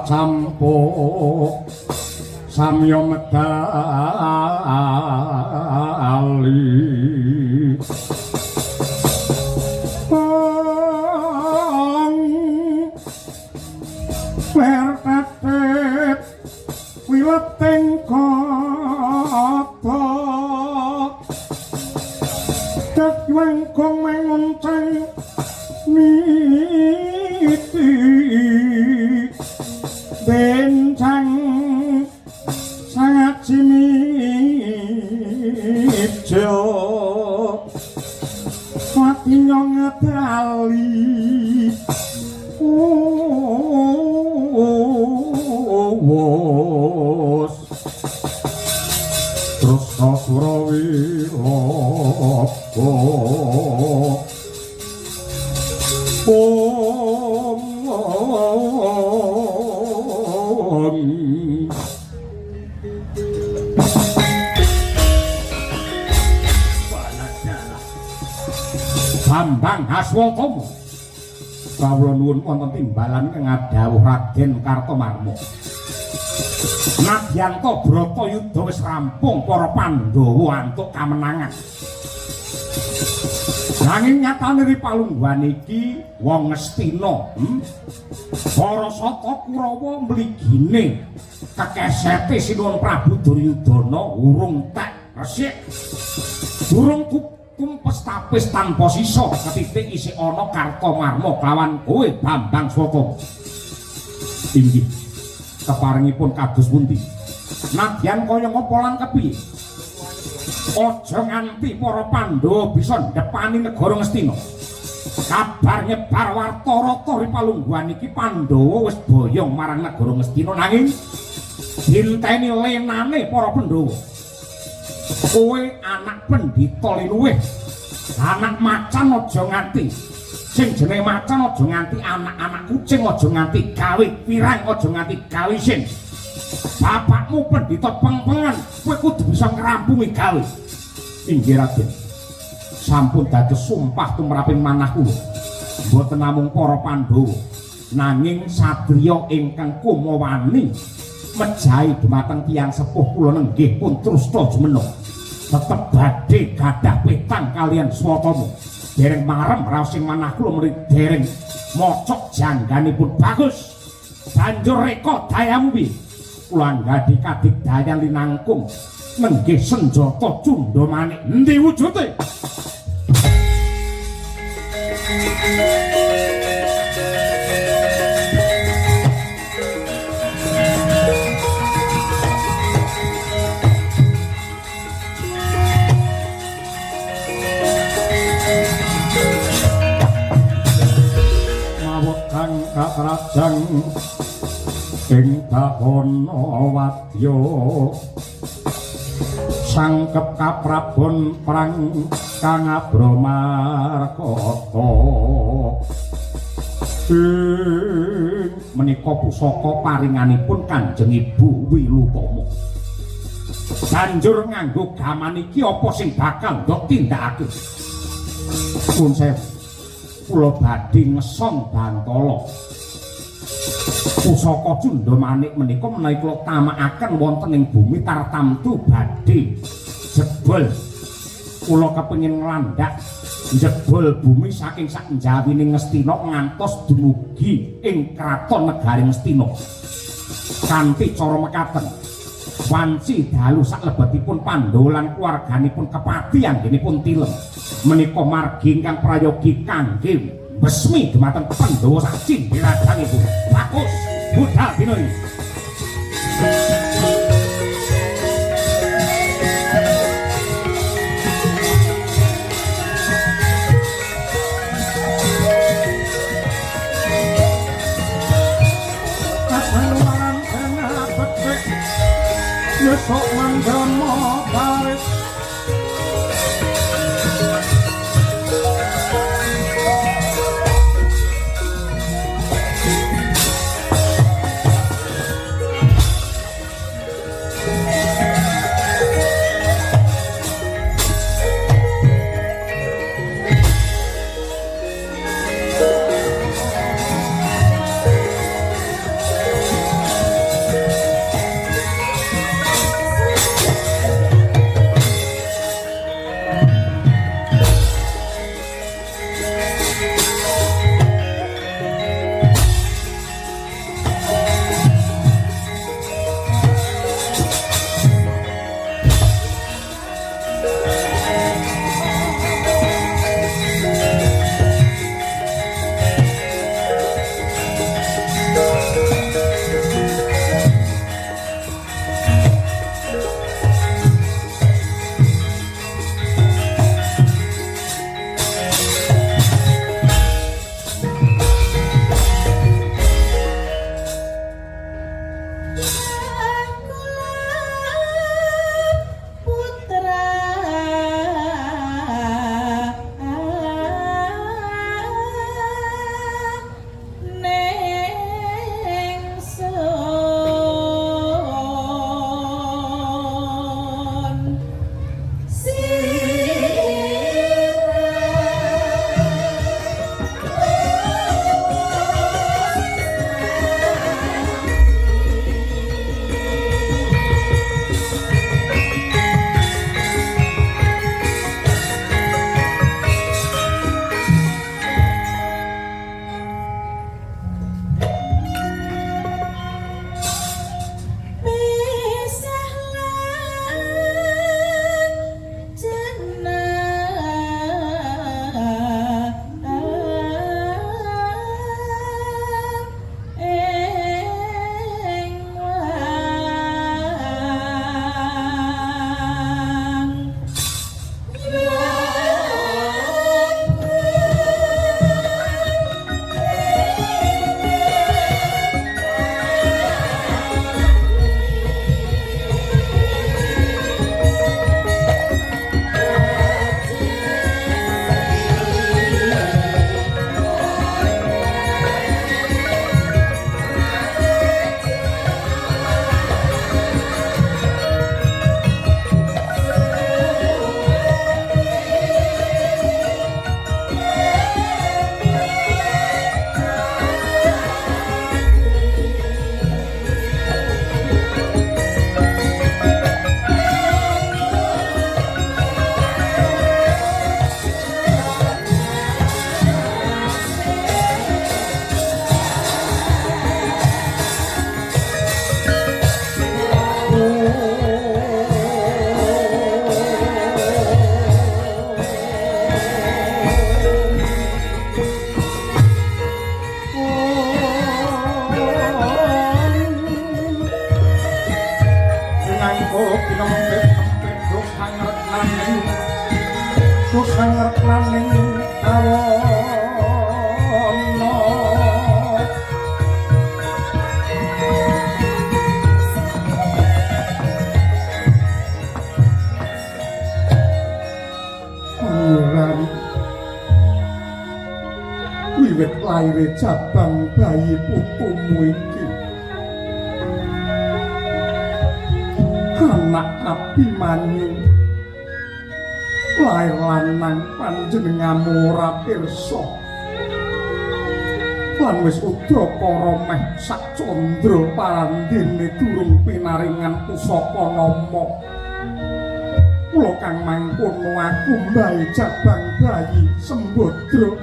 Campuk samya medali pertatet wileting kata dakwang kong mengonceng niti bencang sangat simipjo mati nyong ngetali terus kasurawi lopo Bambang Haswatama kawula nuwun wonten timbalan kang dawuh Raden Kartomarma Nadyanta Bratayuda wis rampung para Pandhawa antuk kamenangan nanging nyatane Ripalungguhan iki wong Ngastina para Sata Kurawa mligine kekesete Sinuwun Prabu Duryudana urung tak resik durung kumpes tapis tanpa sisa ketitik isih ana Kartomarma kelawan kowe Bambang Swatama inggih keparingipun kados pundi nadyan kaya ngapa lan kepiye aja nganti para Pandhawa bisa ndepani negara Ngastina kabar nyebar warta-rata Ripalungguhan iki Pandhawa wis boyong marang negara Ngastina nanging dinteni lenane para Pandhawa kowe anak pendhita linuwih anak macan aja nganti sing jenenge macan aja nganti anak-anak kucing aja nganti gawe pirang aja nganti gawe sin bapakmu pendhita pengpengan kowe kudu bisa ngrampungi gawe inggih Raden sampun dados sumpah tumraping manah kula mboten namung para Pandhawa nanging satriya ingkang kumawani mejahi dumateng tiyang sepuh kula nenggih pun trusta jumeneng tetep badhe gadah petang kalian Swatama dereng marem raos sing manah kula murid dereng mocok jangganipun bagus banjur reka dayamu piye kula nggadi kadigdayan linangkung nenggih senjata cundha manik endi wujude kakrajang ing Dahana Wadya sangkep kaprabon perang kang Abramarkata menika pusaka paringanipun Kanjeng Ibu Wilutama banjur nganggo gaman iki apa sing bakal ndok tindakake pun sewu kula badhe ngesong Bantala pusaka cundha manik menika menawi kula tamakaken wonten ing bumi tartamtu badhe jebol kula kepengin nglandhak jebol bumi saking sak njawining Ngastina ngantos dumugi ing kraton negari Ngastina kanthi cara mekaten wanci dalu saklebetipun Pandhawa lan keluarganipun kepati anggenipun tilem menika margi ingkang prayogi kangge besmi dumateng Pandhawa sak cindhiradangipun bagus budal dina iki besok mandrama baris mangko kinempit-empit dosang reknaning awana pangeran wiwit laire cabang bayi putumu iki anak Abimanyu lair lanang panjenenganmu ora pirsa lan wis udakara meh sak candra parandene durung pinaringan pusaka nama kula kang mangkono aku mbae cabang bayi Sembadra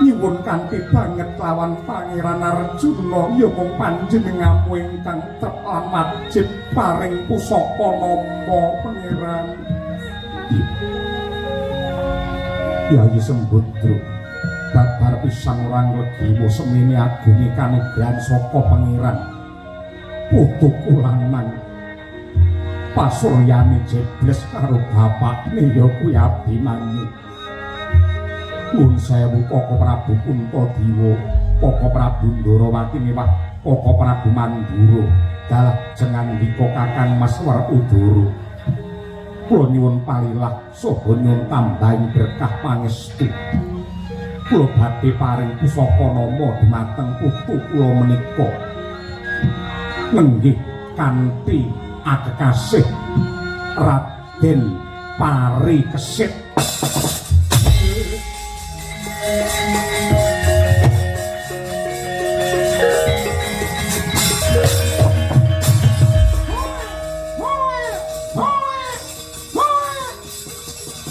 nyuwun kanthi banget lawan Pangeran Arjuna ya mung panjenenganmu ingkang terlamat jip paring pusaka nama Pangeran Yayi Sembadra babar pisan orang legi semene agungé kanugrahan saka Pangeran putuku lanang pasuryane jebles karo bapakne ya kuwi Abimanyu Nun sewu Koko Prabu Puntadewa, Koko Prabu Ndarawati miwah Koko Prabu Mandura, dalah jengan ndika Kakang Mas Werkudara. Kula nyuwun palilah saha nyuwun tambahing berkah pangestu. Kula badhe paring pusaka nama dumateng putu kula menika. Nenggih kanthi akekasih Raden Parikesit.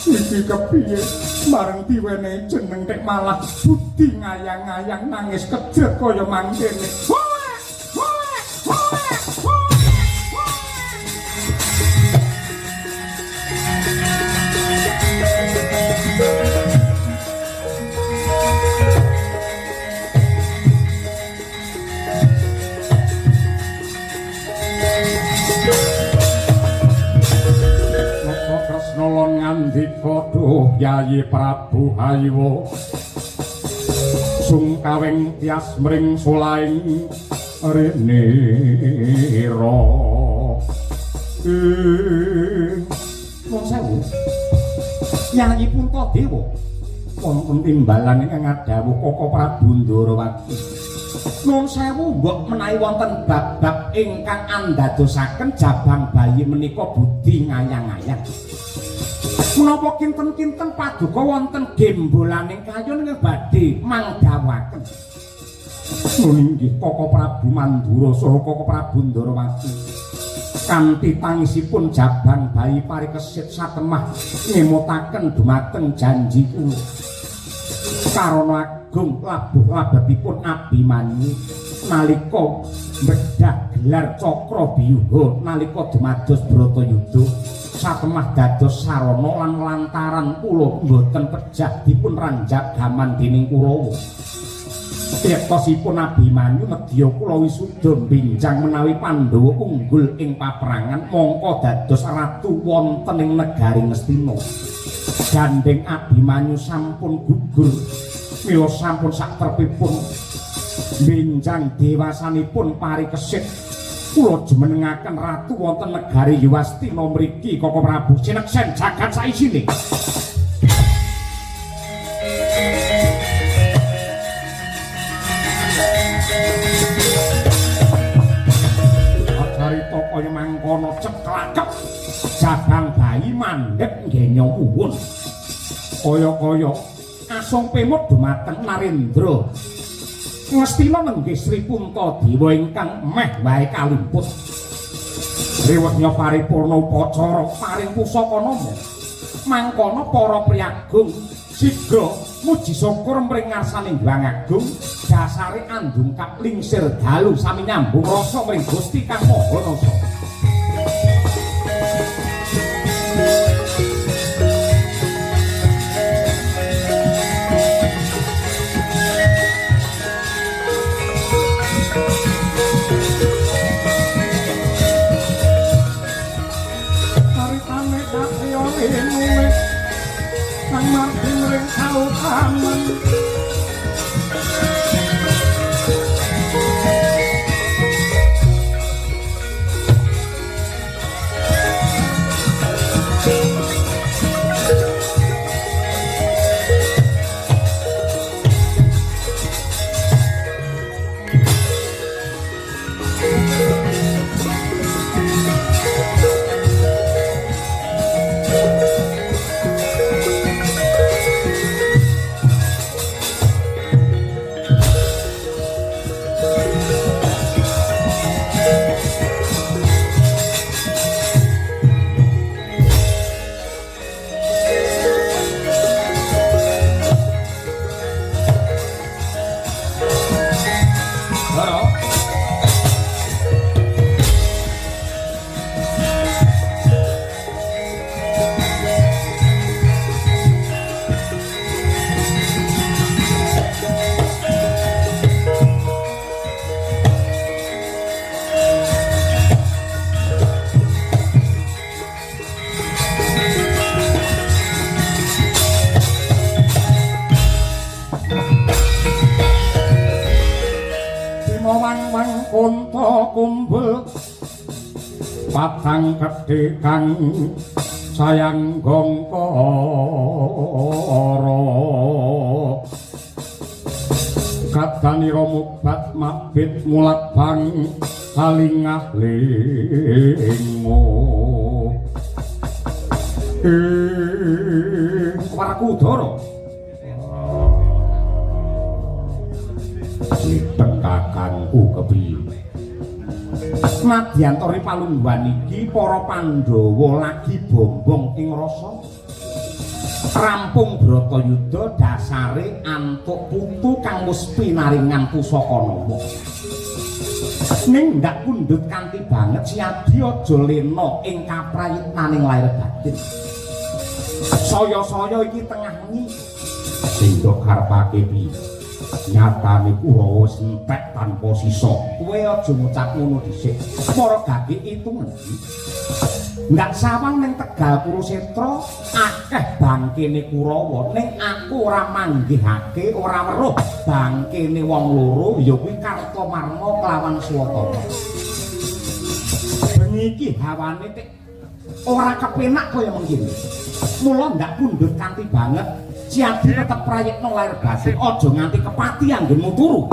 Iki kepiye marang diwenehi jeneng tek malah budi ngayang-ngayang nangis kejet kaya mangkene. Nolong ngandika duh Yayi Prabu Haywa sungkawing tias mring solaing rene ira Nuwun sewu Yayi Puntadewa wonten timbalan ingkang ngadhawuh Koko Prabu Ndarawati Nuwun sewu mbok menawi wonten bab-bab ingkang andadosaken jabang bayi menika budi ngayang-ayang menapa kinten-kinten paduka wonten gembolaning kayon ing badhe mangdawaken nggih Koko Prabu Mandura saha Koko Prabu Ndarawati kanthi tangisipun jabang bayi Parikesit satemah ngemutaken dumateng janji kula karana agung labuh labetipun Abimanyu nalika mbedhah gelar Cakrabiyuha nalika dumados Bratayuda satemah dados sarana lan lantaran kula mboten pejah dipun ranjak gaman dening Kurawa. Yektosipun Abimanyu nedya kula wisuda benjang menawi Pandhawa unggul ing paperangan mongko dados ratu wonten ing negari Ngastina. Gandeng Abimanyu sampun gugur mila sampun saktrepipun benjang dewasanipun Parikesit kula jumenengaken ratu wonten negari Yewastina mriki Koko Prabu sineksen jagat saisine. Carita kaya mangkono ceklakep jabang bayi mandheg nggenya uwun. Kaya-kaya asung pemut dumateng Narendra Ngastina nenggih Sri Puntadewa ingkang meh wae kalimput. Rewetnya paripurna upacara paring pusaka nama. Mangkono para priyagung sigra muji syukur mring ngarsaning Hyang Agung dasare andungkap lingsir dalu sami nyambung rasa mring Gusti Kang Maha Rasa. kumpul patang gedhe kang sayang gongkara kadanira mubat mabit mulat bang kalingah lingo Warakudara ditengkakanku kepiye Nadyantori palungguhan iki para Pandhawa lagi bombong ing rasa rampung Bratayuda dasare antuk putu kang wis pinaringan pusaka nama ning ndak pundhut kanthi banget siadi aja lena ing kaprayitnaning lair batin saya-saya iki tengah wengi sing karepake piye nyatane Kurawa wis entek tanpa sisa kowe aja ngucap ngono dhisik para gage itu ngendi ndak sawang ning Tegal Kurusetra akeh bangkene Kurawa ning aku ora manggihake ora weruh bangkene wong loro ya kuwi Kartamarma kelawan Swatama bengi iki hawane tik ora kepenak kaya mengkene mula ndak pundhut kanthi banget siadi tetep prayekno lair batin aja nganti kepati anggenmu turu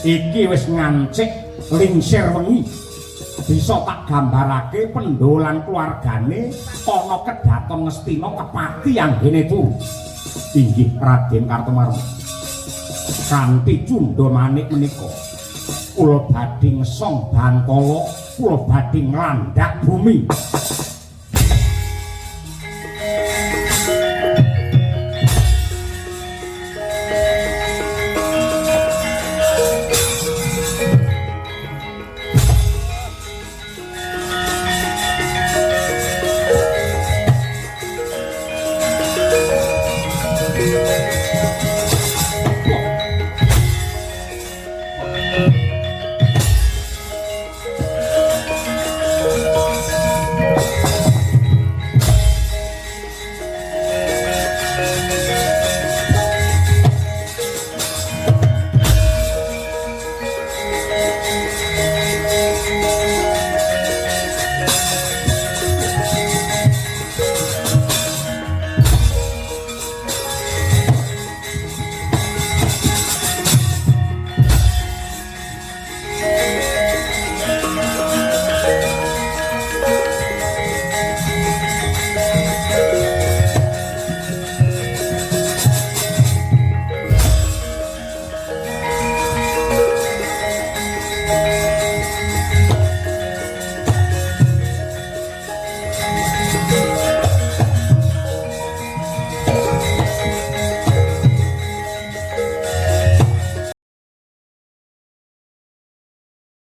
iki wis ngancik lingsir wengi bisa tak gambarake pendolan keluargane ana kedaton Ngastina kepati anggene turu inggih Raden Kartamarma kanthi cundha manik menika kula badhe ngesong Bangkala kula badhe nglandhak bumi